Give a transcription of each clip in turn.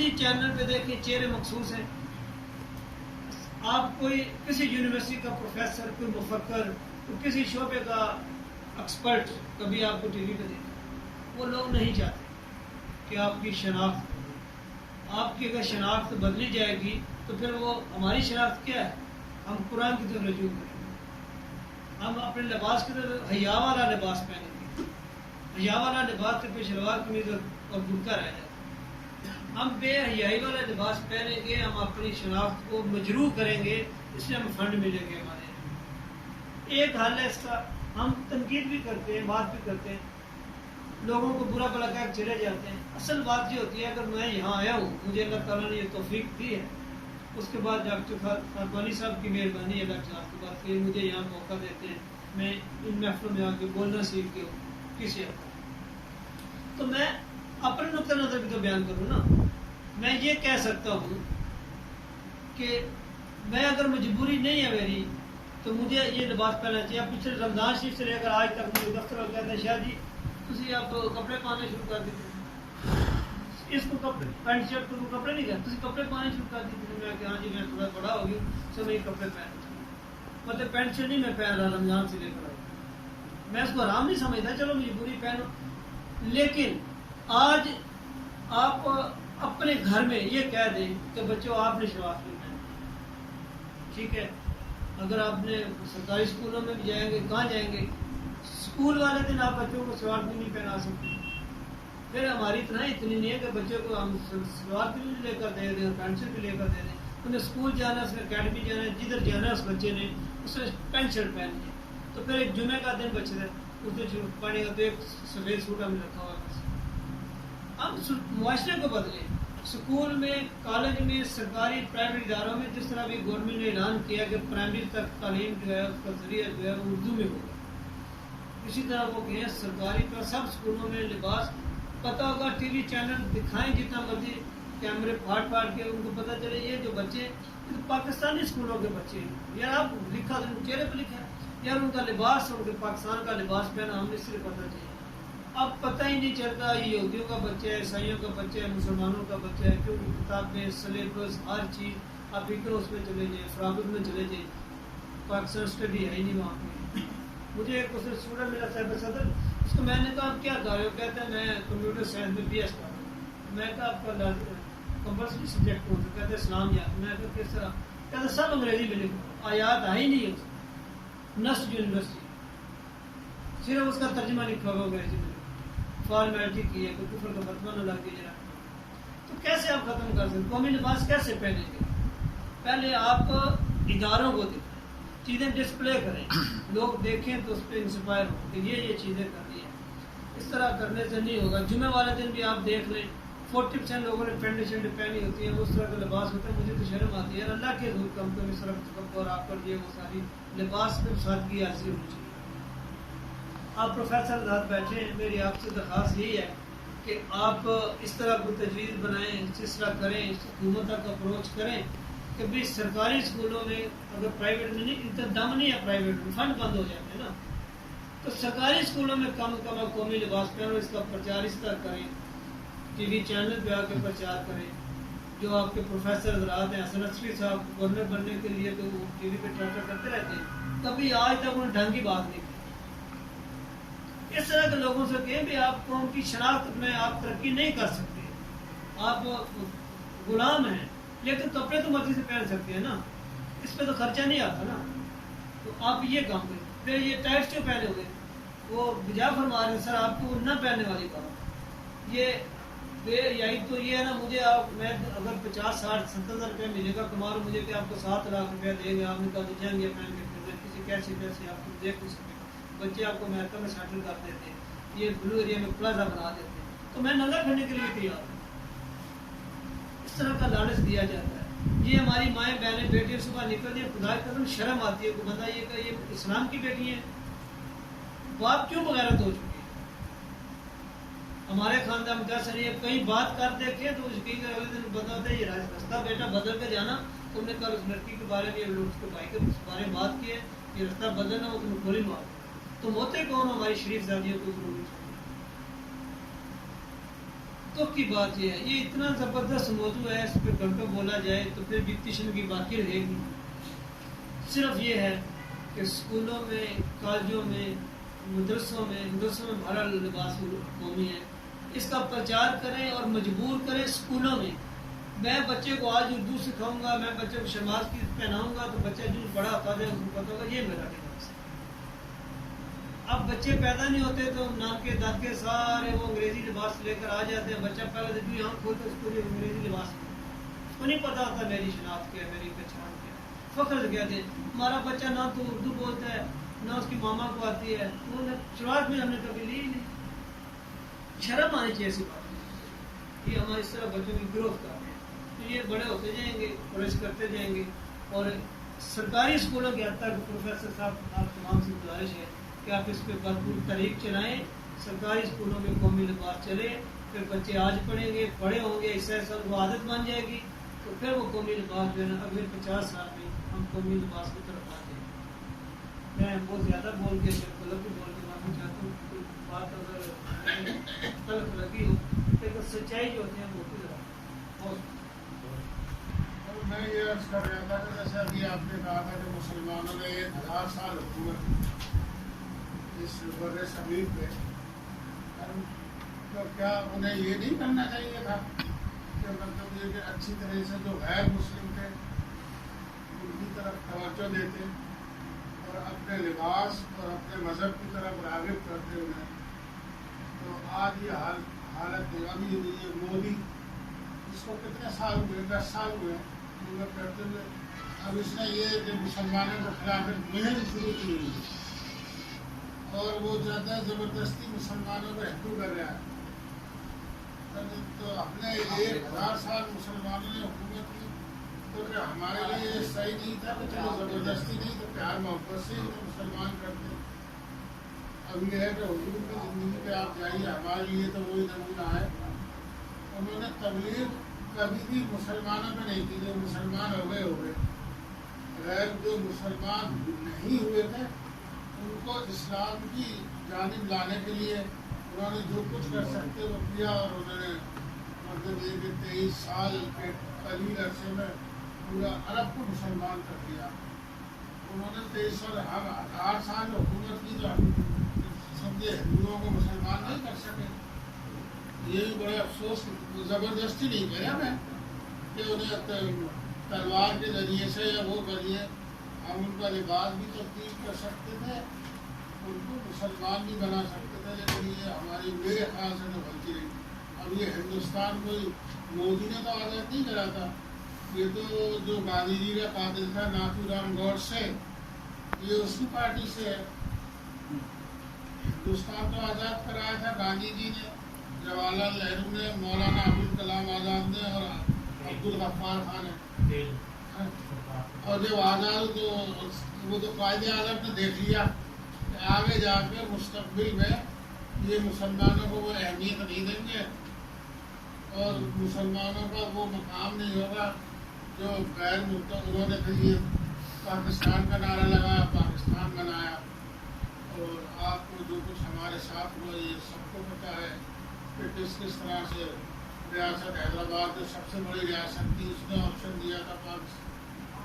کسی چینل پہ دیکھیں چہرے مخصوص ہیں. آپ کوئی کسی یونیورسٹی کا پروفیسر، کوئی مفکر، کوئی کسی شعبے کا ایکسپرٹ کبھی آپ کو ٹی وی پہ دیکھا، وہ لوگ نہیں چاہتے کہ آپ کی شناخت ہو. آپ کی اگر شناخت بدلی جائے گی تو پھر وہ ہماری شناخت کیا ہے؟ ہم قرآن کی طرف رجوع کریں گے. ہم اپنے لباس کی طرف حیا والا لباس پہنیں گے. حیا والا لباس کے پہ شلوار قمیض اور برقع رہ جاتا ہے. ہم بے حیائی والا لباس پہنیں گے، ہم اپنی شناخت کو مجروح کریں گے، اس لیے ہم فنڈ ملیں گے ہمارے. ایک حل ہے اس کا، ہم تنقید بھی کرتے ہیں، بات بھی کرتے ہیں، لوگوں کو برا بھلا کہہ کے چلے جاتے ہیں. اصل بات یہ ہوتی ہے اگر میں یہاں آیا ہوں، مجھے اللہ تعالیٰ نے یہ توفیق دی ہے، اس کے بعد ڈاکٹر خاکوانی صاحب کی مہربانی ہے، ڈاکٹر صاحب کی بات کہ مجھے یہاں موقع دیتے ہیں، میں ان محفلوں میں آ کے بولنا سیکھ کے ہوں کسی حد تک. تو میں اپنے نقطۂ نظر بھی تو بیان کروں نا. میں یہ کہہ سکتا ہوں کہ میں اگر مجبوری نہیں ہے میری تو مجھے یہ لباس پہننا چاہیے. اب پچھلے رمضان شریف سے لے کر آج تک مجھے دفتر میں کہتے ہیں شاہ جی تھی آپ کپڑے پانے شروع کر دیتے، اس کو کپڑے پینٹ شرٹ کو کپڑے نہیں کہتے، تھی کپڑے پانے شروع کر دیتے. میں کہ ہاں جی میں تھوڑا بڑا ہو گیا سب میں کپڑے پہن، مطلب پینٹ شرٹ نہیں میں پہن رہا رمضان سے لے کر آئی. میں اس کو آرام نہیں سمجھتا، چلو مجبوری پہنو. لیکن آج آپ اپنے گھر میں یہ کہہ دیں کہ بچوں آپ نے شلوار نہیں پہنی، ٹھیک ہے. اگر آپ نے سرکاری اسکولوں میں بھی جائیں گے، کہاں جائیں گے، اسکول والے دن آپ بچوں کو شلوار بھی نہیں پہنا سکتے. پھر ہماری اتنی نہیں ہے کہ بچوں کو ہم شلوار بھی لے کر دے دیں اور پینٹ شرٹ بھی لے کر دے دیں. انہیں اسکول جانا ہے، اس نے اکیڈمی جانا ہے، جدھر جانا ہے اس بچے نے اس نے پینٹ شرٹ پہنی ہے. تو پھر ایک جمعے کا دن بچے ہے اس دن پڑھے گا تو ایک سفید سوٹ ہم نے رکھا ہوا ہے. ہم معاشرے کو بدلیں. اسکول میں، کالج میں، سرکاری پرائیویٹ اداروں میں جس طرح بھی گورنمنٹ نے اعلان کیا کہ پرائمری تک تعلیم جو ہے اس کا ذریعہ جو ہے وہ اردو میں ہوگا، اسی طرح وہ کہیں سرکاری پر سب اسکولوں میں لباس پتہ ہوگا. ٹی وی چینل دکھائیں جتنا مرضی، کیمرے پھاڑ پھاڑ کے ان کو پتہ چلے یہ جو بچے پاکستانی اسکولوں کے بچے ہیں. یار آپ لکھا چہرے پہ لکھا ہے یار ان کا لباس، ان کے پاکستان کا لباس پہنا ہمیں اس لیے پتہ چاہیے. اب پتہ ہی نہیں چلتا یہ یہودیوں کا بچہ ہے، عیسائیوں کا بچہ ہے، مسلمانوں کا بچہ ہے، کیونکہ کتابیں، سلیبس، ہر چیز آپ اکرو اس میں چلے جائیں، فراغت میں چلے جائیں، پاکستان اسٹڈی ہے ہی نہیں وہاں پہ. مجھے ایک اس اسٹوڈنٹ میرا صاحب صدر، اس کو میں نے کہا آپ کیا کر رہے ہو؟ کہتے ہیں میں کمپیوٹر سائنس میں BS کر رہا ہوں. میں کہا آپ کا کمپلسری سبجیکٹ کون سا؟ کہتے ہیں اسلام. یا میں کہا کس طرح؟ کہتے سب انگریزی میں لکھو، آیات آئی نہیں ہے. نسٹ یونیورسٹی صرف اس کا ترجمہ لکھا ہوگا انگریزی میں، فارمیلٹی کی ہے کہ کفر کا فتویٰ نہ لگ گیا. تو کیسے آپ ختم کر سکتے؟ قومی لباس کیسے پہنیں گے؟ پہلے آپ اداروں کو دکھائیں، چیزیں ڈسپلے کریں، لوگ دیکھیں تو اس پہ انسپائر ہو کہ یہ چیزیں کرنی ہیں. اس طرح کرنے سے نہیں ہوگا. جمعے والے دن بھی آپ دیکھ لیں 40% لوگوں نے پینٹ شرٹ پہنی ہوتی ہیں، اس طرح کا لباس ہوتا ہے. مجھے تو شرم آتی ہے. اللہ کے حضور کم تو اس طرح اور آپ پر یہ وہ ساری لباس میں سادگی ایسی ہونی چاہیے. آپ پروفیسر ساتھ بیٹھے ہیں، میری آپ سے درخواست یہی ہے کہ آپ اس طرح کو تجویز بنائیں، اس طرح کریں، حکومت تک اپروچ کریں کہ بھی سرکاری اسکولوں میں اگر پرائیویٹ میں نہیں، انتظام نہیں ہے، پرائیویٹ میں فنڈ بند ہو جاتے ہیں نا، تو سرکاری اسکولوں میں کم کم قومی لباس پہنو. اس کا پرچار اس طرح کریں، ٹی وی چینل پہ آ کے پرچار کریں. جو آپ کے پروفیسر حضرات ہیں، حسن عصری صاحب گورنر بننے کے لیے تو وہ ٹی وی پہ چرچا کرتے رہتے ہیں، کبھی آج تک انہوں نے ڈھنگ کی بات نہیں کی. اس طرح کے لوگوں سے کہیں بھی آپ قوم کی شناخت میں آپ ترقی نہیں کر سکتے، آپ غلام ہیں، لیکن کپڑے تو مرضی سے پہن سکتے ہیں نا، اس پہ تو خرچہ نہیں آتا نا. تو آپ یہ کام کریں. پھر یہ ٹائٹس کیوں پہنے ہوئے؟ وہ بجا فرما رہے ہیں سر آپ کو نہ پہننے والی بات. یہ بے یہی تو یہ ہے نا، مجھے آپ میں اگر 50 60 70 ہزار روپئے مہینے کا کما رہا ہوں، مجھے کہ آپ کو 7 لاکھ روپیہ دیں گے، آپ نے کہا تو جائیں گے پہن کے پھر کسی کیسے پیسے آپ کو دیکھ نہیں سکتے. بچے آپ کو امریکہ میں سیٹل کر دیتے ہیں، یہ بلو ایریا میں پلازا بنا دیتے ہیں، تو میں نظر کرنے کے لیے تیار ہوں. اس طرح کا لالچ دیا جاتا ہے. یہ ہماری مائیں بہنیں بیٹیاں صبح نکلتی ہیں، خدا کی قسم شرم آتی ہے کہ بندہ یہ کہ یہ اسلام کی بیٹی ہیں، باپ کیوں بغیرت ہو چکی ہے. ہمارے خاندان میں کیسا نہیں ہے، کہیں بات کر دیکھیں تو اس کی اگلے دن بندہ ہوتا ہے یہ رستہ بیٹا بدل کے جانا. تم نے کل اس لڑکی کے بارے میں اس کے بھائی کے بارے میں بات کی ہے، یہ رستہ بدلنا وہ تمہیں گولی مار. تم ہوتے کون ہماری شریف زادیوں کو ضرورت. تو کی بات یہ ہے، یہ اتنا زبردست موضوع ہے، اس پہ گھنٹوں بولا جائے تو پھر بھی ٹیوشن کی باقی رہے گی۔ صرف یہ ہے کہ اسکولوں میں، کالجوں میں، مدرسوں میں بھرا لباس قومی ہے، اس کا پرچار کریں اور مجبور کریں اسکولوں میں۔ میں بچے کو آج اردو سکھاؤں گا، میں بچے کو شماز کی پہناؤں گا تو بچہ جو بڑا ہوتا جائے اس کو پتہ ہوگا یہ میرا لباس ہے۔ اب بچے پیدا نہیں ہوتے تو نام کے داد کے سارے وہ انگریزی لباس لے کر آ جاتے ہیں، بچہ پہلے دن یہاں کھولتے اس کو انگریزی لباس میں، اس کو نہیں پتا ہوتا میری شناخت کیا ہے، میری پہچان کیا ہے۔ فخر سے کہتے ہیں ہمارا بچہ نہ تو اردو بولتا ہے نہ اس کی ماما کو آتی ہے، شروعات میں ہم نے کبھی لی نہیں۔ شرم آنی چاہیے ایسی بات، یہ ہمارے اس طرح بچوں کی گروتھ کر رہے ہیں، تو یہ بڑے ہوتے جائیں گے، کورس کرتے جائیں گے۔ اور سرکاری اسکولوں کے حد تک پروفیسر صاحب آپ تمام سے گزارش ہے کہ آپ اس پہ بھرپور طریق چلائیں، سرکاری اسکولوں میں قومی لباس چلے، پھر بچے آج پڑھیں گے، بڑے ہوں گے، اس سے وہ عادت بن جائے گی، تو پھر وہ قومی لباس جو ہے نا اگلے 50 سال میں ہم قومی لباس کی طرف آتے ہیں۔ میں بہت زیادہ بول کے غلط بھی بول کے معافی چاہتا ہوں، کوئی بات اگر غلط لگی ہو لیکن سچائی جو ہوتی ہے وہ ہوتی ہے۔ اور میں یہ عرض کر رہا تھا کہ جیسے ابھی آپ نے کہا تھا کہ مسلمانوں نے 1000 سال حکومت کی اس بر صغیر پہ، تو کیا انہیں یہ نہیں کرنا چاہیے تھا کہ مطلب یہ کہ اچھی طرح سے جو غیر مسلم تھے ان کی طرف توجہ دیتے اور اپنے لباس اور اپنے مذہب کی طرف راغب کرتے انہیں؟ تو آج یہ حالت ابھی یہ مودی، اس کو کتنے سال ہوئے، 10 سال ہوئے حکومت کرتے ہوئے، اب اس نے یہ کہ مسلمانوں کے خلاف ایک مہم شروع کی ہوئی ہے اور وہ چاہتا ہے زبردستی مسلمانوں کو ہندو کر رہا ہے۔ تو ہم نے 1000 سال مسلمانوں نے حکومت کی، تو کہ ہمارے لیے یہ صحیح نہیں تھا کہ چلو زبردستی نہیں تو پیار محبت سے ہی مسلمان کرتے۔ اب یہ ہے کہ حضور کی زندگی پہ آپ جائیے، ہمارے لیے تو وہی نمونہ ہے۔ انہوں نے تبلیغ کبھی بھی مسلمانوں پہ نہیں کی، جو مسلمان ہو گئے، غیر جو مسلمان نہیں ہوئے تھے ان کو اسلام کی جانب لانے کے لیے انہوں نے جو کچھ کر سکتے وہ کیا، اور انہوں نے مطلب یہ کہ 23 سال کے قلیل عرصے میں پورا عرب کو مسلمان کر دیا۔ انہوں نے 23 سال، ہم 8 سال حکومت کی تو ہم سمجھے ہندوؤں کو مسلمان نہیں کر سکے۔ یہ بھی بڑے افسوس، زبردستی نہیں کیا میں کہ انہیں تلوار کے ذریعے سے یا وہ ذریعے ہم ان کا لباس بھی تبدیل کر سکتے تھے، ان کو مسلمان بھی بنا سکتے تھے، لیکن یہ ہماری میرے خیال سے تو غلطی رہی۔ اب یہ ہندوستان کوئی مودی نے تو آزاد نہیں کرا تھا، یہ تو جو گاندھی جی کا قاتل تھا ناتھو رام گوڈسے، یہ اس کی پارٹی سے ہے۔ ہندوستان تو آزاد کرایا تھا گاندھی جی نے، جواہر لال نہرو نے، مولانا ابوالکلام آزاد نے اور عبدالغفار خان نے۔ اور جب آزاد تو وہ تو قائد اعظم نے دیکھ لیا کہ آگے جا کے مستقبل میں یہ مسلمانوں کو وہ اہمیت نہیں دیں گے اور مسلمانوں کا وہ مقام نہیں ہوگا جو غیر ملک۔ انہوں نے پھر یہ پاکستان کا نعرہ لگایا، پاکستان بنایا، اور آپ کو جو کچھ ہمارے ساتھ ہوا یہ سب کو پتہ ہے کہ کس طرح سے ریاست حیدرآباد جو سب سے بڑی ریاست تھی اس نے آپشن دیا تھا، پاکستان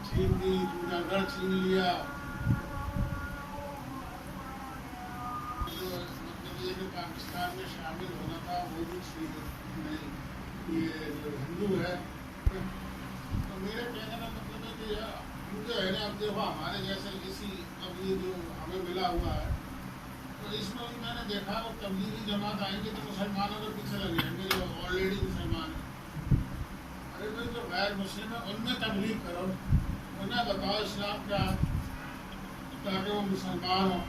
چھین لی، جوناگڑھ چھین لیا۔ جو مطلب یہ کہ پاکستان میں شامل ہونا تھا وہ بھی چھین نہیں، یہ جو ہندو ہے۔ تو میرے کہنے کا مطلب ہے کہ جو ہے نا، اب دیکھو ہمارے جیسے اسی اب یہ جو ہمیں ملا ہوا ہے تو اس میں بھی میں نے دیکھا وہ تبلیغی جماعت آئیں گے تو مسلمانوں کے پیچھے لگے ہیں جو آلریڈی مسلمان ہیں۔ ارے بھائی جو غیر مسلم ہے ان میں تبلیغ کرو، انہیں بتاؤ اسلام کیا ہے تاکہ وہ مسلمان ہوں۔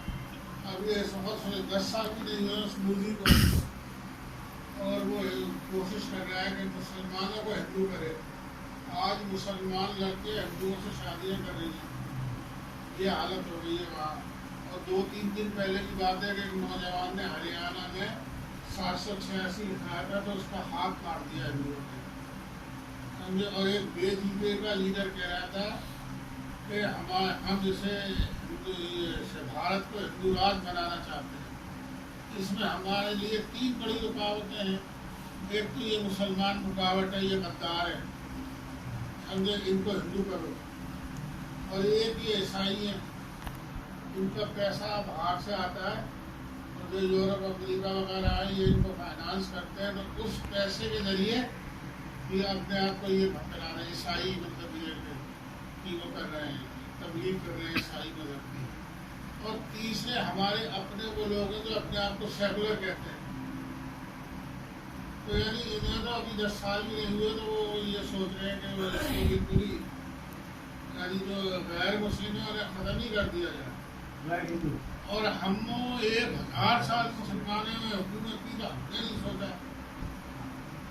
اب یہ سفر 10 سال کی نہیں ہے اس موضوع کو، اور وہ کوشش کر رہا ہے کہ مسلمانوں کو ہندو کرے۔ آج مسلمان لڑکے ہندوؤں سے شادیاں کر رہی ہیں، یہ حالت ہو گئی ہے وہاں۔ اور 2-3 دن پہلے کی بات ہے کہ ایک نوجوان نے ہریانہ میں 786 لکھایا تھا تو اس کا ہاتھ کاٹ دیا ہندوؤں نے، سمجھے۔ اور ایک بے جی کا لیڈر کہہ رہا تھا کہ ہم جسے بھارت کو ہندو راج بنانا چاہتے ہیں، اس میں ہمارے لیے 3 بڑی رکاوٹیں ہیں۔ ایک تو یہ مسلمان رکاوٹ ہے، یہ غدار ہے، سمجھے، ان کو ہندو کرو. اور ایک یہ عیسائی ہیں، ان کا پیسہ باہر سے آتا ہے، اور جو یورپ امریکہ وغیرہ ہیں یہ ان کو فائنانس کرتے ہیں، تو اس پیسے کے ذریعے یہ اپنے آپ کو یہ بھٹکا رہے ہیں. عیسائی مطلب یہ کہ وہ کر رہے ہیں، تبلیغ کر رہے ہیں عیسائی مذہب کی. اور تیسرے ہمارے اپنے وہ لوگ ہیں جو اپنے آپ کو سیکولر کہتے ہیں. تو یعنی انہیں تو ابھی 10 سال بھی نہیں ہوئے تو وہ یہ سوچ رہے ہیں کہ وہ اس کو پوری یعنی جو غیر مسلم ہے انہیں ختم ہی کر دیا جائے. اور ہم 1000 سال مسلمانوں میں حکومت کی تو ہم نے نہیں سوچا.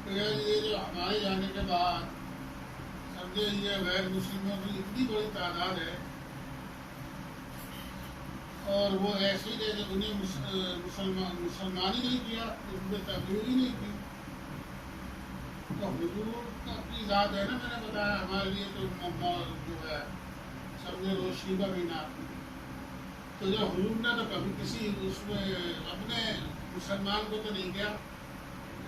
تو یعنی یہ جو ہمارے جانے کے بعد سمجھے یہ غیر مسلموں کی اتنی بڑی تعداد ہے، اور وہ ایسے ہی رہے، انہیں مسلمان ہی نہیں کیا، ان میں تبلیغ ہی نہیں کی. تو حضور کا اپنی ذات ہے نا، میں نے بتایا ہمارے لیے تو جو ہے سمجھے روشنی کا بھی نام. تو جو حضور نے تو کبھی کسی اس میں اپنے مسلمان کو تو نہیں کیا،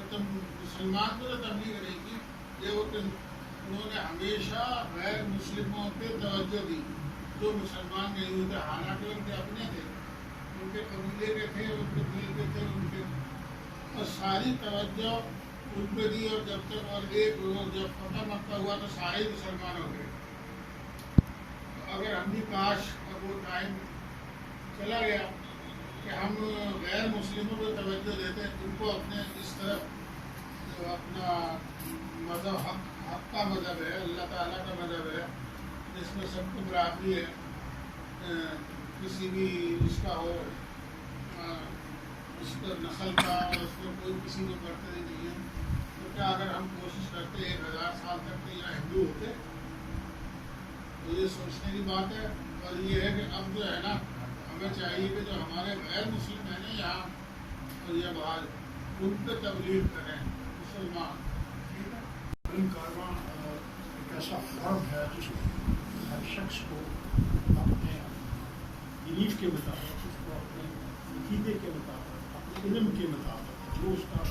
تو مسلمان کو تو تبلیغ نہیں کی. یہ وہ انہوں نے ہمیشہ غیر مسلموں پہ توجہ دی جو مسلمان نہیں ہوتے، حالانکہ ان کے اپنے تھے، ان کے قبیلے کے تھے، ان کے دل کے تھے، ان کے، اور ساری توجہ ان پہ دی. اور جب تک اور ایک جب فتح مکہ ہوا تو سارے مسلمان ہو گئے. اگر ہم بھی کاش اور وہ ٹائم چلا گیا کہ ہم غیر مسلموں کو توجہ دیتے، ان کو اپنے اس طرف جو اپنا مذہب حق کا مذہب ہے، اللہ تعالیٰ کا مذہب ہے، جس میں سب کو برابری ہے، کسی بھی اس کا ہو، اس کا نسل کا، اور اس کو کوئی کسی کو کرتے نہیں ہے. تو کیا اگر ہم کوشش کرتے 1000 سال تک کہ یہاں ہندو ہوتے، تو یہ سوچنے کی بات ہے. اور یہ ہے کہ اب جو ہے نا ہمیں چاہیے کہ جو ہمارے غیر مسلم ہیں نا یہاں اور یہ باہر، ان پہ تبلیغ کریں مسلمان. ٹھیک ہے، کارواں ایک ایسا فارم ہے جس کو ہر شخص کو اپنے بلیف کے مطابق، اس کو اپنے عقیدے کے مطابق، اپنے علم کے مطابق جو اس کا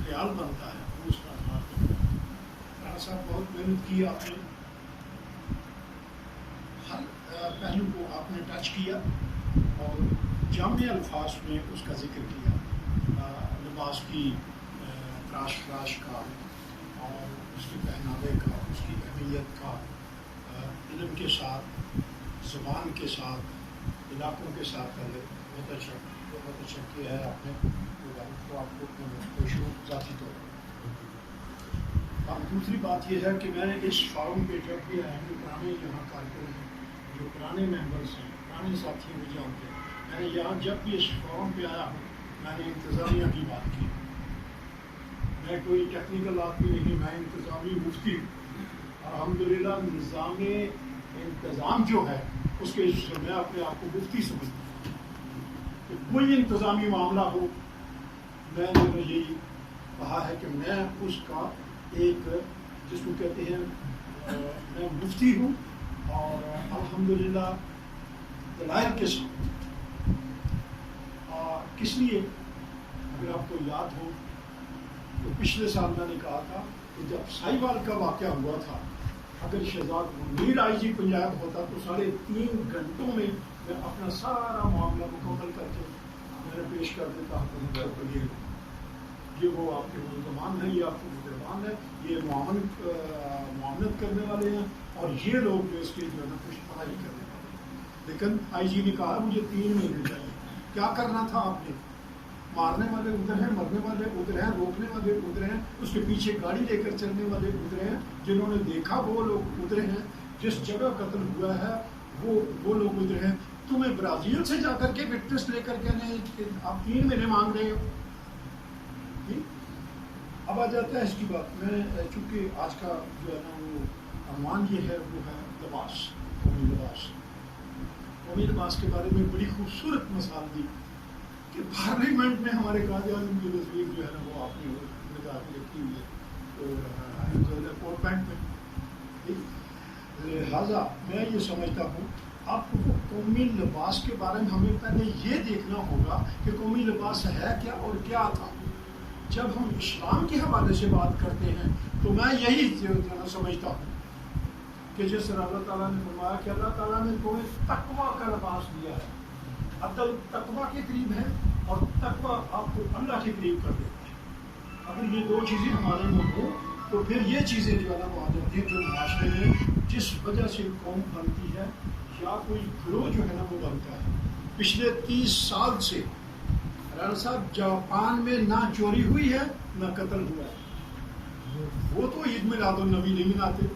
خیال بنتا ہے وہ اس کا اظہار کرتا ہے. رانا صاحب بہت محنت کی آپ نے، ہر پہلو کو آپ نے ٹچ کیا اور جامع الفاظ میں اس کا ذکر کیا. لباس کی تراش کا اور اس کے پہناوے کا، اس کی اہمیت کا، علم کے ساتھ، زبان کے ساتھ، علاقوں کے ساتھ پہلے بہت اچھا کیا ہے آپ نے. تو آپ کو خوش ہوں ذاتی طور پر. اب دوسری بات یہ ہے کہ میں اس فارم پہ جب بھی آیا ہوں، پرانے یہاں کارکن ہیں، جو پرانے ممبرس ہیں، پرانے ساتھی مجھے جانتے ہیں، میں نے یہاں جب بھی اس فارم پہ آیا ہوں میں نے انتظامیہ کی بات کی. میں کوئی ٹیکنیکل آدمی نہیں، میں انتظامی مفتی ہوں. الحمدللہ نظام انتظام جو ہے اس کے حصے میں اپنے آپ کو مفتی سمجھتا ہوں. تو کوئی انتظامی معاملہ ہو، میں نے یہی کہا ہے کہ میں اس کا ایک، جس کو کہتے ہیں میں مفتی ہوں، اور الحمدللہ دلائل کے ساتھ. کس لیے؟ اگر آپ کو یاد ہو تو پچھلے سال میں نے کہا تھا کہ جب ساہیوال کا واقعہ ہوا تھا، اگر شہزاد منیر آئی جی پنجاب ہوتا تو 3.5 گھنٹوں میں اپنا سارا معاملہ مکمل کر کے میں نے پیش کر دیتا حکومت. یہ وہ آپ کے ملزمان ہیں، یہ آپ کے ملزمان ہیں، یہ معاونت کرنے والے ہیں، اور یہ لوگ جو اس کے جو ہے نا کچھ پڑھائی کرنے والے ہیں. لیکن آئی جی نے کہا مجھے 3 مہینے چاہیے. کیا کرنا تھا آپ نے؟ مارنے والے ادھر ہیں، مرنے والے ادھر ہیں، روکنے والے ادھر ہیں، اس کے پیچھے گاڑی لے کر چلنے والے ادھر ہیں، جنہوں نے دیکھا وہ لوگ ادھر ہیں، جس جگہ قتل ہوا ہے وہ لوگ ادھر ہیں. تمہیں برازیل سے جا کر کے وٹنس لے کر کے آپ 3 مہینے مانگ رہے ہو. اب آ جاتا ہے اس کی بات. میں چونکہ آج کا جو ہے نا وہ عنوان یہ ہے، وہ ہے لباس، قومی لباس. قومی لباس کے بارے میں بڑی خوبصورت مثال دی کہ پارلیمنٹ میں ہمارے قائد اعظم کی تصویر جو ہے نا وہ آپ نے رکھی ہوئی ہے کوٹ پینٹ میں. لہٰذا میں یہ سمجھتا ہوں آپ کو قومی لباس کے بارے میں ہمیں پہلے یہ دیکھنا ہوگا کہ قومی لباس ہے کیا اور کیا تھا. جب ہم اسلام کے حوالے سے بات کرتے ہیں تو میں یہی سمجھتا ہوں کہ جس طرح اللہ تعالیٰ نے فرمایا کہ اللہ تعالیٰ نے تمہیں تقویٰ کا لباس دیا ہے. عدل تقویٰ کے قریب ہے اور تقویٰ آپ کو اللہ کے قریب کر دیتا ہے. اگر یہ دو چیزیں ہمارے میں ہوں تو پھر یہ چیزیں جو ہے نا وہ آ جاتی ہیں جو معاشرے میں جس وجہ سے قوم بنتی ہے یا کوئی گروہ جو ہے نا وہ بنتا ہے. پچھلے 30 سال سے رانا صاحب جاپان میں نہ چوری ہوئی ہے نہ قتل ہوا ہے. وہ تو عید میلاد النبی نہیں مناتے,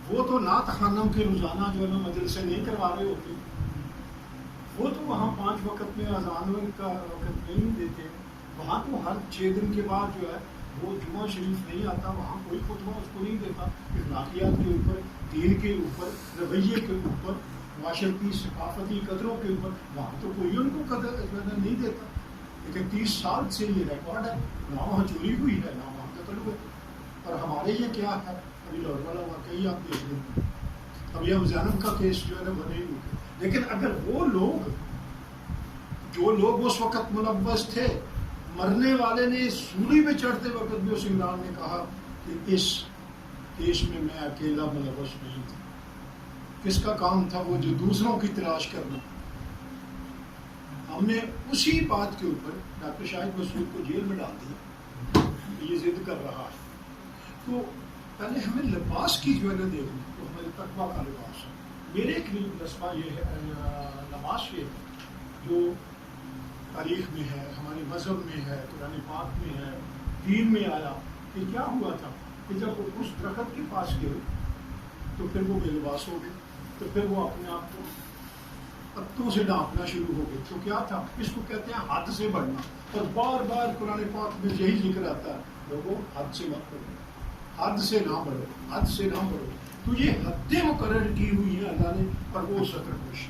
وہ تو نعت خوانوں کے روزانہ جو ہے نا مجلسیں نہیں کروا رہے ہوتے, وہ تو وہاں 5 وقت میں اذان کا وقت نہیں دیتے, وہاں تو ہر 6 دن کے بعد جو ہے وہ جمعہ شریف نہیں آتا, وہاں کوئی خطبہ اس کو نہیں دیتا. اخلاقیات کے اوپر, دین کے اوپر, رویے کے اوپر, معاشرتی ثقافتی قدروں کے اوپر وہاں تو کوئی ان کو قدر نہیں دیتا. لیکن 30 سال سے یہ ریکارڈ ہے, نہ وہاں چوری ہوئی ہے نہ وہاں قتل ہوئے. اور ہمارے یہ کیا ہے, ابھی لاہور والا واقعی آپ دیکھ لیں, ابھی ہم زینب کا کیس جو ہے نا وہ نہیں ہوئے. لیکن اگر وہ لوگ جو لوگ اس وقت ملوث تھے, مرنے والے نے سولی پہ چڑھتے وقت بھی اس عمران نے کہا کہ اس کیس میں میں اکیلا ملوث نہیں تھا. کس کا کام تھا وہ, جو دوسروں کی تلاش کرنا. ہم نے اسی بات کے اوپر ڈاکٹر شاہد مسعود کو جیل میں ڈال دیا, یہ ضد کر رہا ہے. تو پہلے ہمیں لباس کی جو ہے نا دیکھنا, تو ہمارے تقویٰ کا لباس ہے. میرے قریب رسمہ یہ ہے, لباس یہ ہے جو تاریخ میں ہے, ہمارے مذہب میں ہے, قرآن پاک میں ہے, دین میں آیا. کہ کیا ہوا تھا کہ جب وہ اس درخت کے پاس گئے تو پھر وہ بے لباس ہو گئے, تو پھر وہ اپنے آپ کو پتوں سے ڈانپنا شروع ہو گئے. تو کیا تھا, اس کو کہتے ہیں حد سے بڑھنا. اور بار بار قرآن پاک میں یہی ذکر آتا ہے, لوگوں حد سے مت بڑھو, حد سے نہ بڑھو, حد سے نہ بڑھو. تو یہ حدیں مقرر کی ہوئی ہیں اللہ نے, پر وہ سطر خوش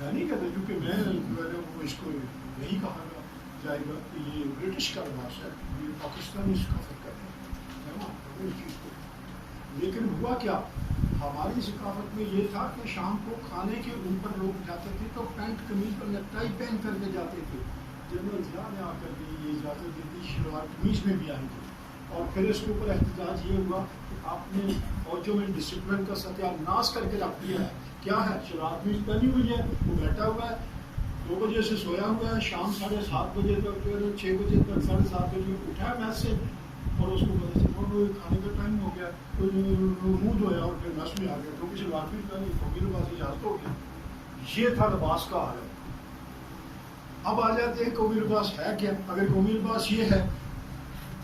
نہیں کہتے, کیونکہ میں اس کو یہی کہا جائے گا کہ یہ برٹش کا لباس ہے, یہ پاکستانی ثقافت کا ہے چیز کو. لیکن ہوا کیا, ہماری ثقافت میں یہ تھا کہ شام کو کھانے کے اوپر لوگ جاتے تھے تو پینٹ قمیض پر نیکٹائی پہن کر کے جاتے تھے. جنرل ضیاء نے آ کر کے یہ اجازت دی تھی, شلوار قمیض میں بھی آئی تھی. اور پھر اس کے اوپر احتجاج یہ ہوا کہ آپ نے فوجوں میں ڈسپلن کا ستیہ ناش کر کے رکھ دیا ہے. کیا ہے, شلوار قمیض پہنی ہوئی ہے, وہ بیٹھا ہوا ہے, 2 بجے سے سویا ہوا ہے, شام 7:30 بجے تک, 6 بجے تک, 7:30 بجے اٹھا ہے میس سے, اور اس کو پتہ چلا کھانے کا ٹائم ہو گیا, منہ دھویا اور پھر میس میں آ گیا, کیونکہ شلوار قمیض پہنی, قومی لباس اجازت ہو گیا. یہ تھا لباس کا حال. اب آ جاتے ہیں قومی لباس ہے کیا. اگر قومی لباس یہ ہے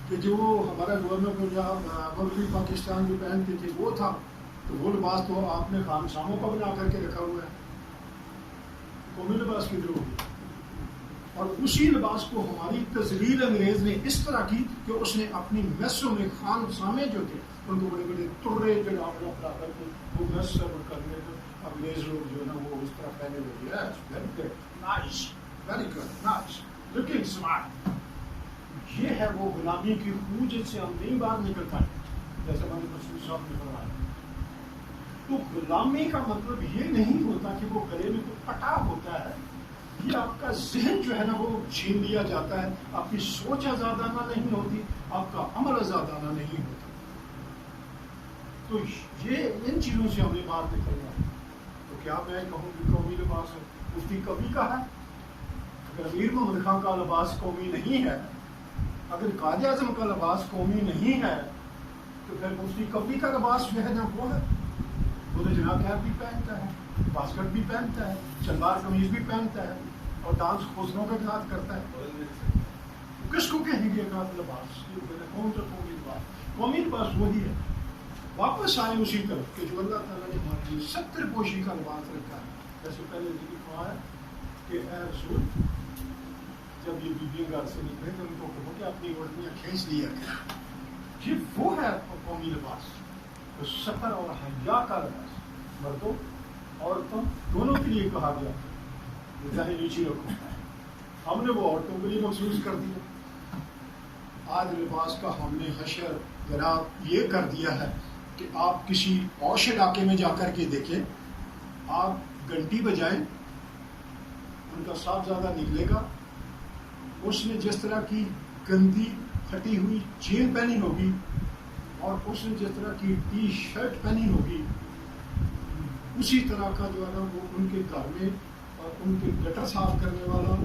کہ جو ہمارا گورنر پنجاب ملکی پاکستان جو پہنتے تھے وہ تھا, تو وہ لباس تو آپ نے خانساموں کا بنا کر کے رکھا ہوا ہے. قومی لباس کی ضرورت. اور اسی لباس کو ہماری تذلیل انگریز نے اس طرح کی کہ اس نے اپنی میسوں میں خانسامے جو تھے ان کو بڑے بڑے ترے جناب پڑا کر کے وہ میس سرو کرنے کو انگریز لوگ جو ہے نا وہ اس طرح پہنے ہوئے. Very good, nice, very good, nice, looking smart. یہ ہے وہ غلامی کی خون جس سے ہم نہیں باہر نکل پائے, جیسے ہمارے مسعود صاحب نے فرمایا. تو غلامی کا مطلب یہ نہیں ہوتا کہ وہ گلے میں کوئی پٹا ہوتا ہے, یہ آپ کا ذہن جو ہے نا وہ چھین لیا جاتا ہے, آپ کی سوچ آزادانہ نہیں ہوتی, آپ کا عمل آزادانہ نہیں ہوتا. تو یہ ان چیزوں سے ہمیں باہر نکلنا ہے. تو کیا میں کہوں کہ قومی لباس مفتی کبھی کا ہے. اگر امیر محمد خان کا لباس قومی نہیں ہے, اگر قائد اعظم کا لباس قومی نہیں ہے, تو پھر مفتی کبھی کا لباس جو ہے نا وہ ہے. وہ تو جناب کیپ بھی پہنتا ہے, باسکٹ بھی پہنتا ہے, شلوار قمیض بھی پہنتا ہے, اور ڈانس خوشنوں کے ساتھ کرتا ہے. کس کو کہیں گے لباس, کون سا قومی لباس. قومی لباس وہی ہے. واپس آئے اسی طرف کہ جو اللہ تعالیٰ نے ہمارے لیے 70 پوشی کا لباس رکھا ہے. جیسے پہلے ذکر ہوا ہے کہ اے رسول, جب یہ بیویاں گھر سے نکلے تو ان کو کہو کہ اپنی اوڑھنیاں کھینچ لیا کریں. یہ وہ ہے قومی لباس, ستر اور حیا کا لباس. مردوں عورتوں دونوں کے لیے کہا گیا ظاہر نیچی رکھو. ہم نے وہ عورتوں کے لیے مخصوص کر دیا. آج لباس کا ہم نے حشر گراب یہ کر دیا ہے کہ آپ کسی پوش علاقے میں جا کر کے دیکھیں, آپ گھنٹی بجائیں, ان کا صاحبزادہ نکلے گا, اس نے جس طرح کی گندی پھٹی ہوئی جین پہنی ہوگی اور اس نے جس طرح کی ٹی شرٹ پہنی ہوگی اسی طرح کا جو ہے نا وہ ان کے گھر میں اور ان کے گٹر صاف کرنے والا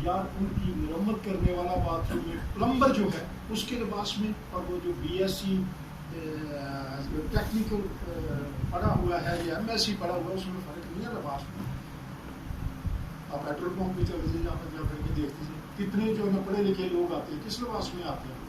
یا ان کی مرمت کرنے والا باتھ روم میں پلمبر جو ہے اس کے لباس میں اور وہ جو بی ایس سی ٹیکنیکل پڑھا ہوا ہے یا ایم ایس سی پڑھا ہوا ہے اس میں فرق نہیں ہے لباس میں. آپ پیٹرول پمپ پہ چلے جا کر کے دیکھتے ہیں کتنے جو ہے پڑھے لکھے لوگ آتے ہیں کس لباس میں آتے ہیں.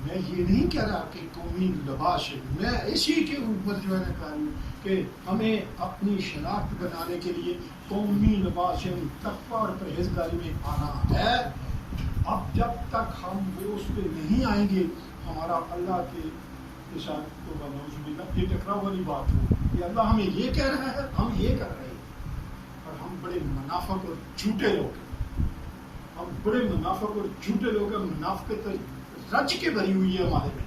میں یہ نہیں کہہ رہا کہ قومی لباس ہے, میں اسی کے اوپر جو ہے نا کہہ رہا ہوں کہ ہمیں اپنی شناخت بنانے کے لیے قومی لباس یعنی تقویٰ اور پرہیزگاری میں آنا ہے. اب جب تک ہم وہ اس پہ نہیں آئیں گے ہمارا اللہ کے ساتھ تو یہ ٹکراؤ والی بات ہو کہ اللہ ہمیں یہ کہہ رہا ہے ہم یہ کر رہے ہیں اور ہم بڑے منافق اور جھوٹے لوگ ہیں. ہم بڑے منافق اور جھوٹے لوگ ہیں. منافقت رج کے بھری ہوئی ہے ہمارے میں.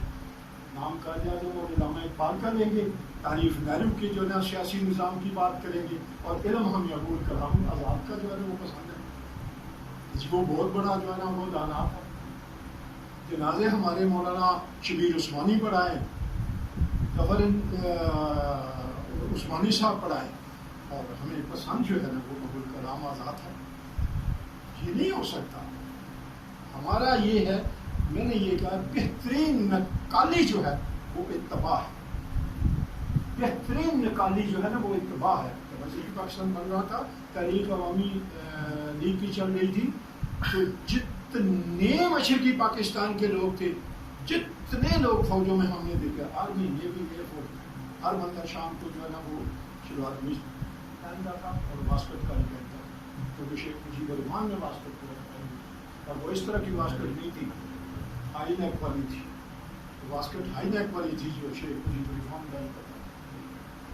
نام کہا جائے تو وہ علامہ اقبال کا لیں گے, تعریف نہرو کے جو ہے نا سیاسی نظام کی بات کریں گے اور علم ہم یقول کلام آزاد کا جو ہے نا وہ پسند ہے. جس کو بہت بڑا جو ہے نا وہ دانا تھا. جنازے ہمارے مولانا شبیر عثمانی پڑھائے, ظفر عثمانی صاحب پڑھائے اور ہمیں پسند جو ہے نا وہ ابو الکلام آزاد ہے. یہ نہیں ہو سکتا. ہمارا یہ ہے, میں نے یہ کہا بہترین نقالی جو ہے وہ اتباع ہے. بہترین نقالی جو ہے نا وہ اتباع ہے. وزیر پاکستان بن رہا تھا, تحریک عوامی لیگ کی چل رہی تھی, تو جتنے مشرقی پاکستان کے لوگ تھے, جتنے لوگ فوجوں میں ہم نے دیکھا, آرمی نیوی ایئر فورس, ہر بندہ شام کو جو ہے نا وہ شلوار قمیض پہنتا تھا اور واسکٹ کاری کرتا تھا, کیونکہ شیخ مجیب الرحمان نے واسکٹ پہنتا, اور وہ اس طرح کی واسکٹ نہیں تھی, ہائی نیک والی تھی. واسکٹ ہائی نیک والی تھی جو شیخ مجیب الرحمان ڈالتا تھا.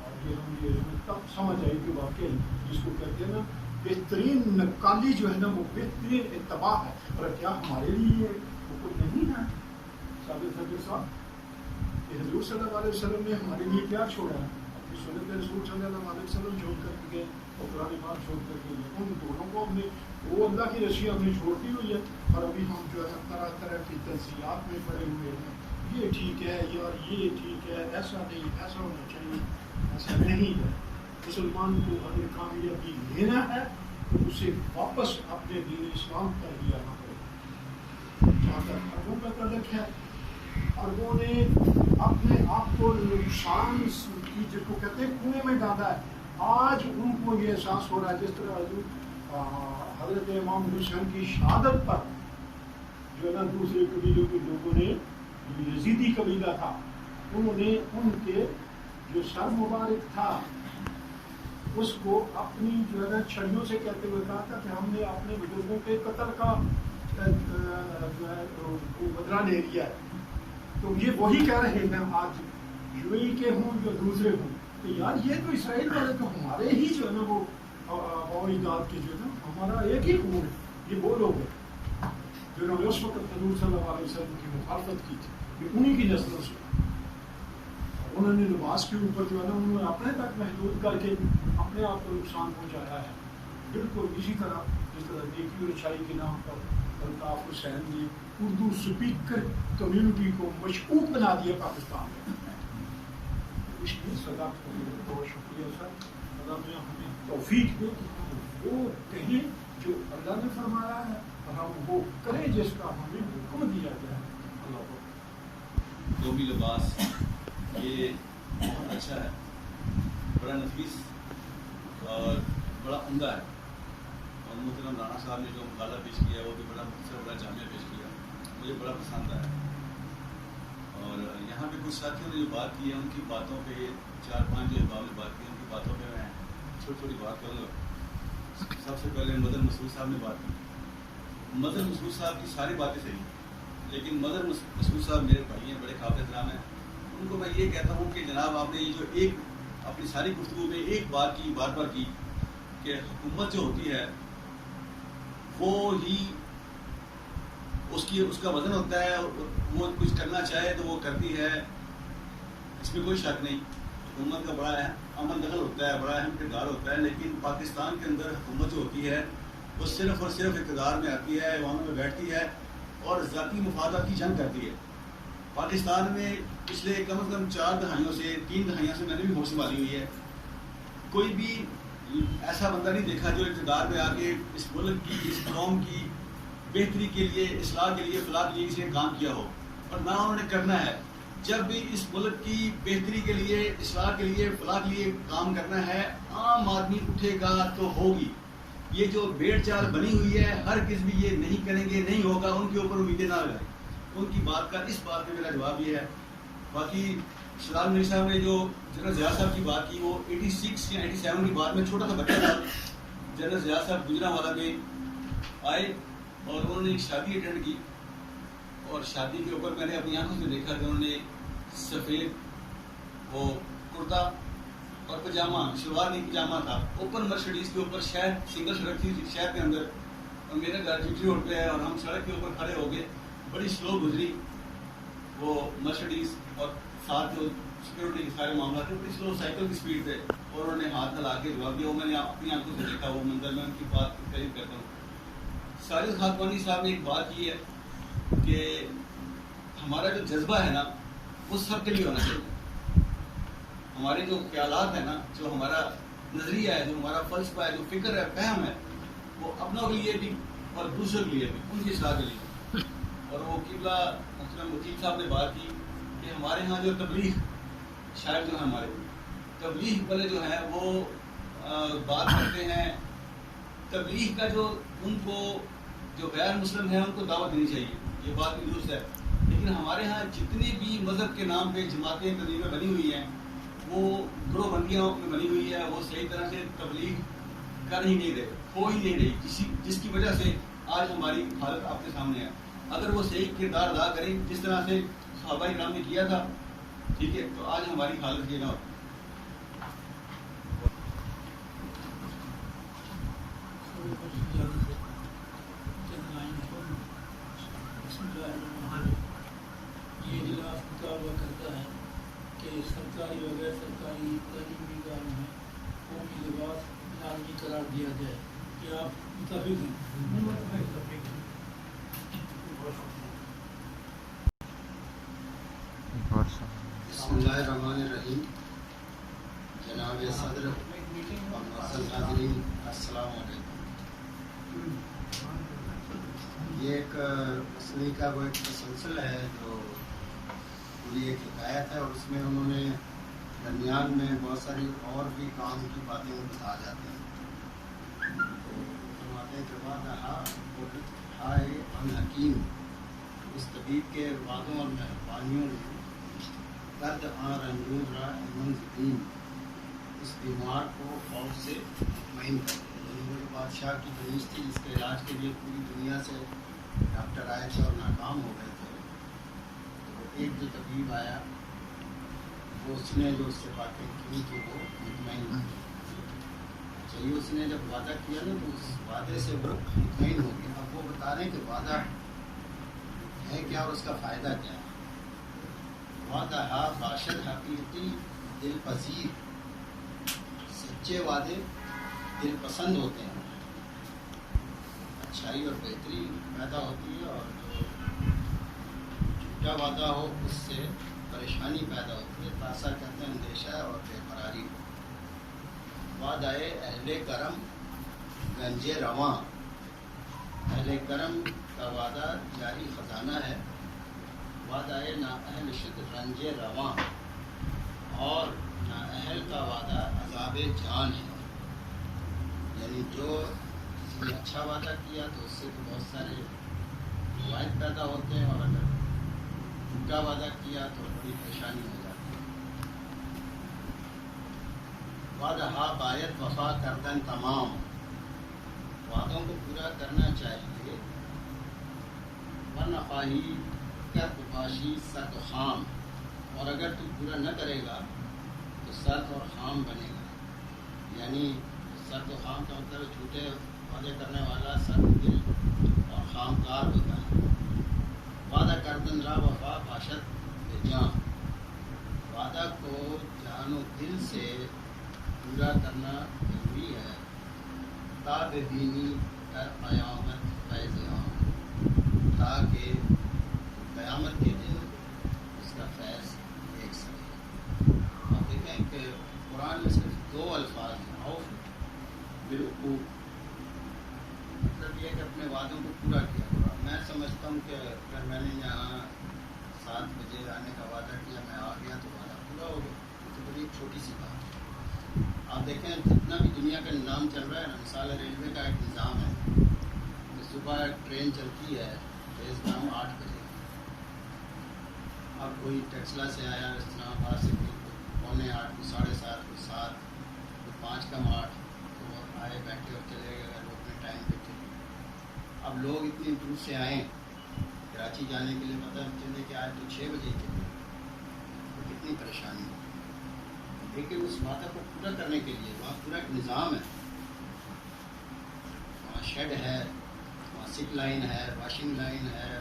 اور یہ ہمیں تب سمجھ آئی کہ واقعی جس کو کہتے ہیں نا بہترین نقالی جو ہے نا وہ بہترین اتباع ہے. اور کیا ہمارے لیے وہ کوئی نہیں ہے ثابت فقیر صاحب کہ حضور صلی اللہ علیہ وسلم نے ہمارے لیے کیا چھوڑا ہے؟ اپنی سنت رسول صلی اللہ علیہ وسلم چھوڑ کر کے اور قرآن پاک چھوڑ کر کے, ان دونوں کو ہم نے, وہ اللہ کی رسی ہم نے چھوڑ دی ہوئی ہے. اور ابھی ہم جو ہے طرح طرح کی تجزیات میں پڑے ہوئے ہیں, یہ ٹھیک ہے اور یہ ٹھیک ہے, ایسا نہیں, ایسا ہونا چاہیے, ایسا نہیں ہے. مسلمان کو اگر کامیابی لینا ہے تو اسے واپس اپنے دین اسلام پر ہی آنا پڑے. جہاں تک عربوں کا تعلق ہے, عربوں نے اپنے آپ کو نقصان کی جس کو کہتے ہیں کنویں میں ڈالا ہے. آج ان کو یہ احساس ہو رہا ہے جس طرح حضرت امام حسین کی شہادت پر جو ہے نا دوسرے قبیلوں کے لوگوں نے, یزیدی قبیلہ تھا, انہوں نے ان کے جو سر مبارک تھا اس کو اپنی جو ہے نا چھڑیوں سے کہتے ہوئے کہا تھا کہ ہم نے اپنے بزرگوں کے قتل کا جو ہے بدلہ لے لیا ہے. تو یہ وہی کہہ رہے ہیں آج یو اے کے ہوں یا دوسرے ہوں کہ یار یہ تو اسرائیل والے تو ہمارے ہی جو ہے نا وہ اجداد کے جو ہے نا ہمارا ایک ہی خون ہے. یہ وہ لوگ ہیں جنہوں نے اس وقت حضور صلی اللہ علیہ وسلم کی مخالفت کی تھی, یہ انہی کی نسلوں سے. انہوں نے لباس کے اوپر جو ہے نا انہوں نے اپنے تک محدود کر کے اپنے آپ کو نقصان پہنچایا ہے. بالکل اسی طرح جس طرح نیکی اور اچھائی کے نام پر الطاف حسین نے اردو اسپیکر کمیونٹی کو مشکوک بنا دیا پاکستان میں. اس لیے صداقت کا بہت شکریہ سر. اللہ نے ہمیں توفیق دے کہ وہ کہیں جو اللہ نے فرمایا ہے اور ہم وہ کریں جس کا ہمیں حکم دیا گیا ہے. اللہ کو قومی لباس یہ بہت اچھا ہے, بڑا نفیس اور بڑا عمدہ ہے. اور محترم رانا صاحب نے جو مقالہ پیش کیا ہے وہ بھی بڑا مختصر, بڑا جامع پیش کیا, مجھے بڑا پسند آیا. اور یہاں پہ کچھ ساتھیوں نے جو بات کی ہے ان کی باتوں پہ 4-5 جو احباب نے بات کی ان کی باتوں پہ میں چھوٹی بات کروں گا. سب سے پہلے مدن مسعود صاحب نے بات کی. مدن مسعود صاحب کی ساری باتیں صحیح, لیکن مدن مسعود صاحب میرے بھائی ہیں, بڑے قابل احترام ہیں. ان کو میں یہ کہتا ہوں کہ جناب آپ نے یہ جو ایک اپنی ساری گفتگو میں ایک بات کی, بار بار کی کہ حکومت جو ہوتی ہے وہ ہی اس کا وزن ہوتا ہے, وہ کچھ کرنا چاہے تو وہ کرتی ہے, اس میں کوئی شک نہیں. حکومت کا بڑا عمل دخل ہوتا ہے, بڑا اہم کردار ہوتا ہے. لیکن پاکستان کے اندر حکومت جو ہوتی ہے وہ صرف اور صرف اقتدار میں آتی ہے, عوام میں بیٹھتی ہے اور ذاتی مفادات کی جنگ کرتی ہے. پاکستان میں پچھلے کم از کم 3 دہائیوں سے میں نے بھی ہوش سنبھالی ہوئی ہے. کوئی بھی ایسا بندہ نہیں دیکھا جو اقتدار میں آ کے اس ملک کی اس قوم کی بہتری کے لیے اصلاح کے لیے فلاح کے لیے کسی نے کام کیا ہو, اور نہ انہوں نے کرنا ہے. جب بھی اس ملک کی بہتری کے لیے اصلاح کے لیے فلاح کے لیے کام کرنا ہے, عام آدمی اٹھے گا تو ہوگی. یہ جو بھیڑ چال بنی ہوئی ہے ہرگز بھی یہ نہیں کریں گے, نہیں ہوگا, ان کے اوپر امیدیں نہ لگائیں. ان کی بات کا اس بات میں میرا جواب یہ ہے. باقی شہزاد میر صاحب نے جو جنرل ضیاء صاحب کی بات کی, وہ 86 یا 87 کی بات میں چھوٹا سا بچہ تھا. جنرل ضیاء صاحب گجرانوالہ میں آئے اور انہوں نے ایک شادی اٹینڈ کی, اور شادی کے اوپر میں نے اپنی آنکھوں سے دیکھا کہ انہوں نے سفید وہ کرتا اور پجامہ, شلوار نہیں پجامہ تھا, اوپن مرسڈیز کے اوپر شہر سنگل سڑک تھی شہر کے اندر, اور میرا گھر جٹری روڈ پہ ہے اور ہم سڑک کے اوپر کھڑے ہو گئے. بڑی سلو گزری وہ مرسڈیز, اور ساتھ جو سیکورٹی کے سارے معاملات تھے بڑی سلو سائیکل کی سپیڈ پہ, اور انہوں نے ہاتھ ہلا کے جواب دیا. وہ میں نے اپنی آنکھوں سے دیکھا وہ منظر, میں ان کی بات قریب کرتا ہوں. ساجد خاکوانی صاحب نے ایک بات کی ہے کہ ہمارا جو جذبہ ہے نا وہ سب کے لیے ہونا چاہیے. ہمارے جو خیالات ہیں نا, جو ہمارا نظریہ ہے, جو ہمارا فلسفہ ہے, جو فکر ہے, فہم ہے, وہ اپنوں کے لیے بھی اور دوسروں کے لیے بھی, ان کی اصلاح کے لیے. اور وہ قبلہ محترم وکیل صاحب نے بات کی کہ ہمارے ہاں جو تبلیغ شاعر جو ہیں, ہمارے تبلیغ والے جو ہیں وہ بات کرتے ہیں تبلیغ کا, جو ان کو جو غیر مسلم ہیں ان کو دعوت دینی چاہیے, یہ بات بھی درست ہے. لیکن ہمارے ہاں جتنی بھی مذہب کے نام پہ جماعتیں تنظیمیں بنی ہوئی ہیں وہ گروہ بندیاں میں بنی ہوئی ہے, وہ صحیح طرح سے تبلیغ کر ہی نہیں رہے, ہو ہی نہیں رہی, جس کی وجہ سے آج ہماری حالت آپ کے سامنے ہے. اگر وہ صحیح کردار ادا کریں جس طرح سے صحابہ کرام نے کیا تھا, ٹھیک ہے, تو آج ہماری حالت یہ نہ ہو. یہ اجلاس مطالبہ کرتا ہے کہ سرکاری و غیر سرکاری تعلیمی اداروں میں قومی لباس لازمی قرار دیا جائے. کیا آپ متفق ہیں؟ بسم اللہ الرحمن الرحیم. جناب صدر اور معزز ناظرین السلام علیکم. یہ ایک مصنوعی کا وہ ایک تسلسل ہے جو پوری ایک حکایت ہے, اور اس میں انہوں نے درمیان میں بہت ساری اور بھی کام کی باتیں بتا جاتے ہیں. فرماتے ہیں کہ ہائے ان حکیم, اس طبیب کے وعدوں اور مہربانیوں نے درد رنجور را ایمن زدین, اس بیمار کو خوف سے مطمئن کر دیا. یعنی وہ بادشاہ کی دنیش تھی جس کے علاج کے لیے پوری دنیا سے ڈاکٹر آئے تھے اور ناکام ہو گئے تھے. تو ایک جو طبیب آیا وہ اس نے جو اس سے باتیں کی تو وہ مطمئن ہو گیا. چلیے اس نے جب وعدہ کیا نا تو اس وعدے سے وہ مطمئن ہو گیا. اب وہ بتا رہے ہیں کہ وعدہ ہے کیا اور اس کا فائدہ کیا ہے. وعدہ باشد حقیقی دل پذیر, سچے وعدے دل پسند ہوتے ہیں, اچھائی اور بہتری پیدا ہوتی ہے, اور جو جھوٹا وعدہ ہو اس سے پریشانی پیدا ہوتی ہے. تاسا کہتے ہیں اندیشہ اور بے قراری ہو. وعدہ اہل کرم گنج رواں, اہل کرم کا وعدہ جاری خزانہ ہے. وعدہ نا اہل شد رنج رواں, اور نا اہل کا وعدہ عذاب جان ہے. یعنی جو کسی نے اچھا وعدہ کیا تو اس سے تو بہت سارے فوائد پیدا ہوتے ہیں, اور اگر جھوٹا وعدہ کیا تو بڑی پریشانی ہو جاتی ہے. وعدہ باید وفا کردن تمام, وعدوں کو پورا کرنا چاہیے. ورنہ کر باشی سرد و خام, اور اگر تو پورا نہ کرے گا تو سرد اور خام بنے گا. یعنی سرد و خام کا مطلب جھوٹے وعدے کرنے والا سرد دل اور خام کار ہوتا ہے. وعدہ کردن را وفا باشد جان, وعدہ کو جان و دل سے پورا کرنا ضروری ہے. تا ببینی در قیامت فیض عام, تھا کہ قیامت کے دن اس کا فیض دیکھ سکے. آپ دیکھیں کہ قرآن میں صرف 2 الفاظ ہیں، اوف بالعقوق، مطلب یہ کہ اپنے وعدوں کو پورا کیا. میں سمجھتا ہوں کہ اگر میں نے یہاں 7 بجے آنے کا وعدہ کیا، میں آ گیا تو وعدہ پورا ہو گیا. تو بڑی ایک چھوٹی سی بات. آپ دیکھیں جتنا بھی دنیا کا نظام چل رہا ہے نا، مثال ریلوے کا ایک نظام ہے کہ صبح ٹرین چلتی ہے فیض گام 8 بجے. اب کوئی ٹیکسلا سے آیا، اسلام آباد سے 7:45 7:30 7 5 کم 8 تو آئے بیٹھے اور چلے گئے. اگر وہ اپنے ٹائم پہ چلے. اب لوگ اتنی دور سے آئیں کراچی جانے کے لیے، پتہ چلے کہ آج تو 6 بجے چلے، تو کتنی پریشانی ہے. لیکن اس وعدہ کو پورا کرنے کے لیے وہاں پورا ایک نظام ہے. وہاں شیڈ ہے، وہاں سک لائن ہے، واشنگ لائن ہے.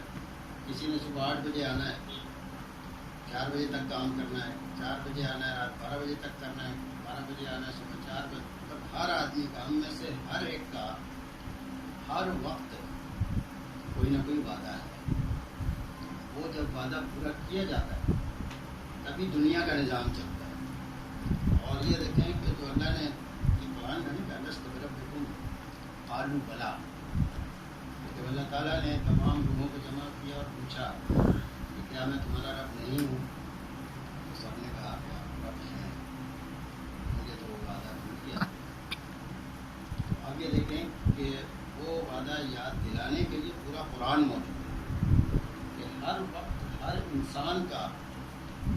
کسی نے صبح 8 بجے آنا ہے، 4 بجے تک کام کرنا ہے، 4 بجے آنا ہے، رات 12 بجے تک کرنا ہے، 12 بجے آنا ہے، صبح 4 بجے. مطلب ہر آدمی کا، ہم میں سے ہر ایک کا ہر وقت کوئی نہ کوئی وعدہ ہے. وہ جب وعدہ پورا کیا جاتا ہے تبھی دنیا کا نظام چلتا ہے. اور یہ دیکھیں کہ جو اللہ نے یہ قرآن کا نہیں کہ اللہ سے ربکم قالوا بلا، کہ اللہ تعالیٰ نے تمام لوگوں کو جمع کیا اور پوچھا کہ کیا میں تمہارا رب نہیں ہوں؟ تو سب نے کہا کہ آپ رب ہیں، مجھے تو وہ وعدہ نہیں کیا. اب یہ دیکھیں کہ وہ وعدہ یاد دلانے کے لیے پورا قرآن موجود ہے کہ ہر وقت ہر انسان کا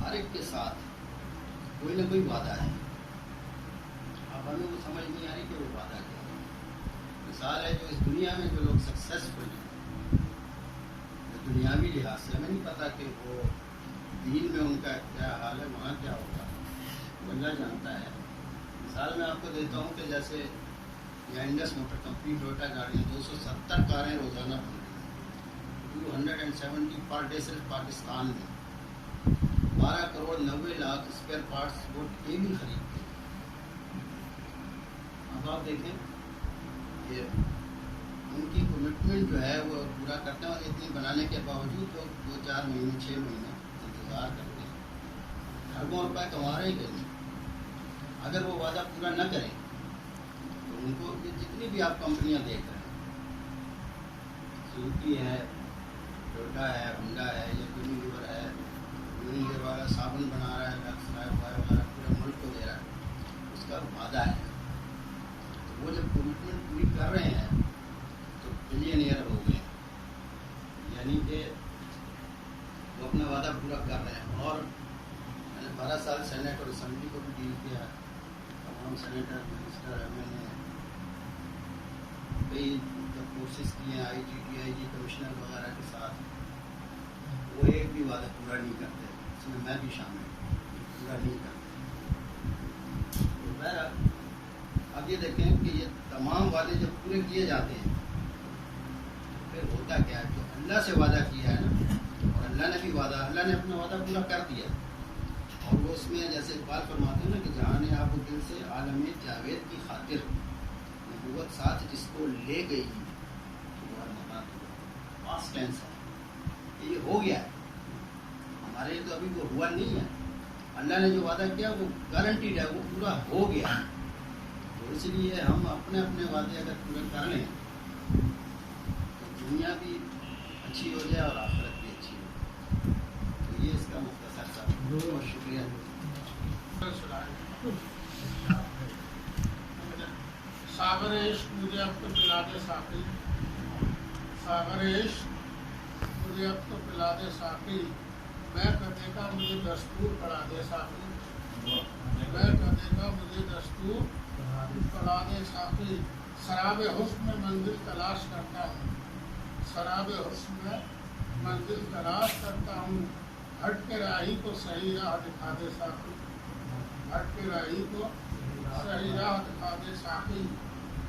ہر ایک کے ساتھ کوئی نہ کوئی وعدہ ہے. اب ہمیں وہ سمجھ نہیں آ رہی کہ وہ وعدہ کیا ہے. مثال ہے جو اس دنیا میں جو لوگ سکسیسفل ہیں دنیاوی لحاظ سے، ہمیں نہیں پتہ کہ وہ دین میں ان کا کیا حال ہے، وہاں کیا ہوگا، وہ اللہ جانتا ہے. مثال میں آپ کو دیتا ہوں کہ جیسے یا انڈس موٹر کمپنی ٹویوٹا گاڑیاں 270 کاریں روزانہ بن رہی ہیں، 270 پر ڈے صرف پاکستان میں. 12 کروڑ 90 لاکھ اسپیئر پارٹس وہ ڈیلی خریدتے ہیں. اب آپ دیکھیں کہ ان کی کمٹمنٹ جو ہے وہ پورا کرتے ہیں، اور اتنی بنانے کے باوجود وہ 2-4 مہینے 6 مہینے انتظار کرتے ہیں. اربوں روپے کما رہے ہیں. اگر وہ وعدہ پورا نہ کریں تو ان کو جتنی بھی آپ کمپنیاں دیکھ رہے ہیں، سوزوکی ہے، ٹویوٹا ہے، ہونڈا ہے، یا یونیلیور ہے، یونیلیور والا صابن بنا رہا ہے، لکس لائف وغیرہ پورے ملک کو دے رہا ہے، اس کا وعدہ ہے. تو وہ جب کمٹمنٹ پوری کر رہے ہیں تو بلینئر ہو گئے، یعنی کہ وہ اپنا وعدہ پورا کر رہے ہیں. اور میں نے 12 سال سینٹ اور اسمبلی کو بھی ڈیل کیا ہے. تمام senator minister M L A کئی جب کورسز کیے ہیں IGT کمشنر وغیرہ کے ساتھ، وہ ایک بھی وعدہ پورا نہیں کرتے. اس میں بھی شامل ہوں، پورا نہیں کرتے. تو بہرحال اب یہ دیکھیں کہ یہ تمام وعدے جب پورے کیے جاتے ہیں پھر ہوتا کیا ہے، جو اللہ سے وعدہ کیا ہے نا، اور اللہ نے بھی وعدہ، اللہ نے اپنا وعدہ پورا کر دیا. اور وہ اس میں جیسے اقبال فرماتے ہیں نا کہ جہاں نے آپ کو دل سے عالم جاوید کی خاطر نبوت ساتھ جس کو لے گئی پاسٹ ٹینس ہے، یہ ہو گیا ہے. ہمارے لیے تو ابھی وہ ہوا نہیں ہے. اللہ نے جو وعدہ کیا وہ گارنٹیڈ ہے، وہ پورا ہو گیا. تو اس لیے ہم اپنے اپنے وعدے اگر پورے کر لیں تو دنیا بھی اچھی ہو جائے اور آخرت بھی اچھی ہو. تو یہ اس کا مختصر تھا. بہت شکریہ. ساغر عشق مجھے اب تو پلا دے ساقی، ساغر عشق مجھے اب تو پلا دے ساقی، میں کدے کا مجھے دستور پڑھا دے ساقی، میں کدے کا مجھے دستور پڑھا دے ساقی. شراب حسن میں منزل تلاش کرتا ہوں، شراب حسن میں منزل تلاش کرتا ہوں، ہٹ کے راہی کو صحیح راہ دکھا دے ساقی، ہٹ کے راہی کو صحیح راہ دکھا دے ساقی.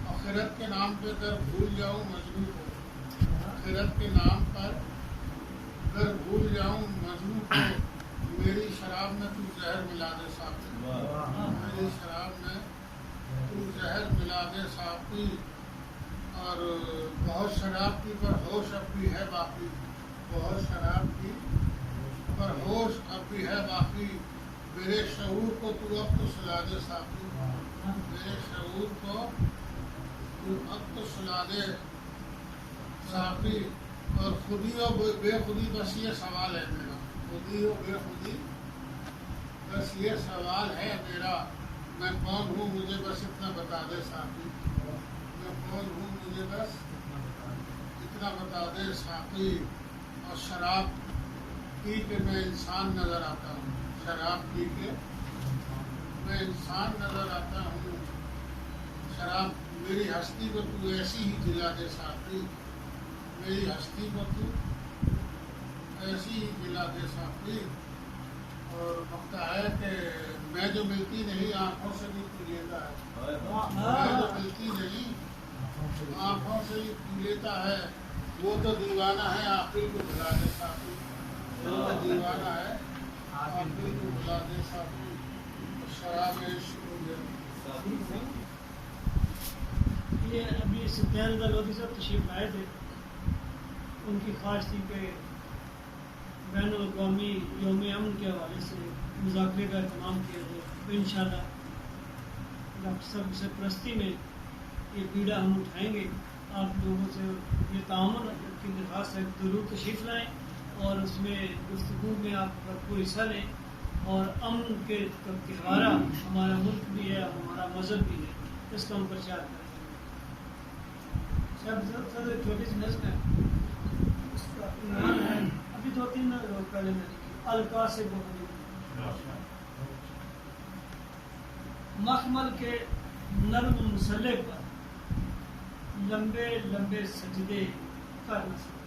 آخرت کے نام پہ اگر بھول جاؤں مجنوں کو، آخرت کے نام پر اگر بھول جاؤں مجنوں کو، میری شراب میں تو زہر ملا دے ساقی، میری شراب میں تو زہر ملا دے ساقی. اور بہت شراب کی پر ہوش اب بھی ہے باقی، بہت شراب کی پر ہوش اب بھی ہے باقی، میرے شعور کو تو اب تو سلا دے ساقی، میرے شعور کو تو اب تو سلا دے ساقی۔ اور خودی و بے خودی بس یہ سوال ہے میرا، خودی و بے خودی بس یہ سوال ہے میرا، میں کون ہوں مجھے بس اتنا بتا دے ساقی، میں کون ہوں مجھے بس اتنا بتا دے ساقی۔ اور شراب پی کے میں انسان نظر آتا ہوں، شراب پی کے میں انسان نظر آتا ہوں، شراب میری ہستی کو تو ایسی ہی جلا دے ساقی، میری ہستی کو تو ایسی ہی جلا دے ساقی۔ اور مقطع ہے کہ میں جو ملتی نہیں آنکھوں سے بھی تو لیتا ہے، میں جو ملتی نہیں آنکھوں سے بھی تو لیتا ہے، وہ تو دیوانہ ہے عاقل کو بھلا دے ساقی، وہ تو دیوانہ ہے عاقل کو بھلا دے ساقی، شراب عشق مجھے۔ یہ ابھی سفیان دلودی صاحب تشریف لائے تھے، ان کی خواہش تھی کہ بین الاقوامی یوم امن کے حوالے سے مذاکرے کا اہتمام کیا جائے، انشاءاللہ ڈاکٹر صاحب سرپرستی میں یہ بیڑا ہم اٹھائیں گے، آپ لوگوں سے یہ تعاون کی درخواست ہے، ضرور تشریف لائیں اور اس میں گفتگو میں آپ بھرپور حصہ لیں، اور امن کے تہوارہ ہمارا ملک بھی ہے، ہمارا مذہب بھی ہے، اس کا ہم پرچار کریں۔ سر ایک چھوٹی سی نظم ہے، اس کا عنوان ہے، ابھی 2-3 روز پہلے میں لکھی، القاسب و مخمل کے نرم مسلح پر لمبے لمبے سجدے کر نہ سکے،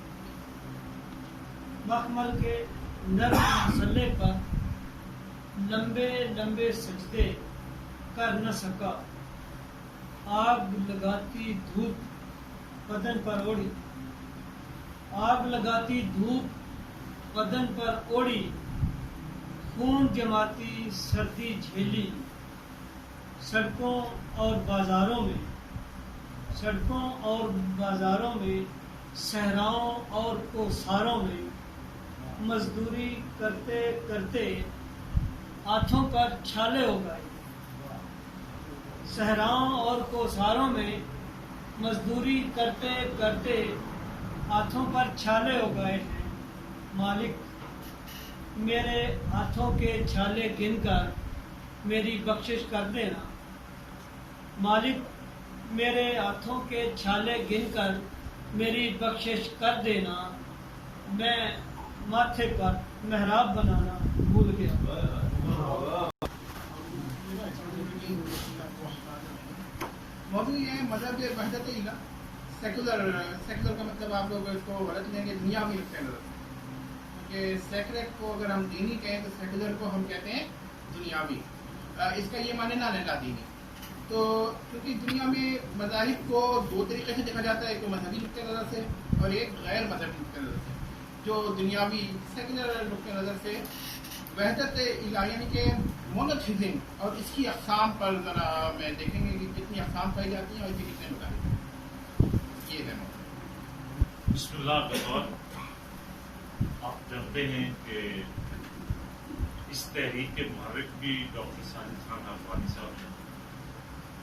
مخمل کے نرم مسلح پر لمبے لمبے سجدے کر نہ سکا، آگ لگاتی دھوپ بدن پر اوڑی، آگ لگاتی دھوپ بدن پر اوڑی، خون جماتی سردی جھیلی، سڑکوں اور بازاروں میں، سڑکوں اور بازاروں میں، صحراؤں اور کوساروں میں مزدوری کرتے کرتے ہاتھوں پر چھالے ہو گئے، صحراؤں اور کوساروں میں مزدوری کرتے کرتے ہاتھوں پر چھالے ہو گئے ہیں، مالک میرے ہاتھوں کے چھالے گن کر میری بخشش کر دینا، مالک میرے ہاتھوں کے چھالے گن کر میری بخشش کر دینا، میں ماتھے پر محراب بنانا بھول گیا۔ موضوع یہ ہے مذہب وحدت الہ، سیکولر کا مطلب آپ لوگ اس کو غلط لیں گے دنیاوی نقطۂ نظر سے، کیونکہ سیکولر کو اگر ہم دینی کہیں تو سیکولر کو ہم کہتے ہیں دنیاوی، اس کا یہ معنی نہ لا دینی۔ تو کیونکہ دنیا میں مذاہب کو 2 طریقے سے دیکھا جاتا ہے، ایک تو مذہبی نقطۂ نظر سے اور ایک غیر مذہبی نقطۂ نظر سے۔ جو دنیاوی سیکولر نقطۂ نظر سے وحدت الہ یعنی کہ مونوتھیزم اور اس کی اقسام پر ذرا میں دیکھیں گے کہ کتنی اقسام پائی جاتی ہیں اور اسے کتنے مذاہب، یہ ہے موضوع۔ بسم اللہ بطور آپ جانتے ہیں کہ اس تحریک کے محرک بھی ڈاکٹر ساجد خان افغانی صاحب ہیں،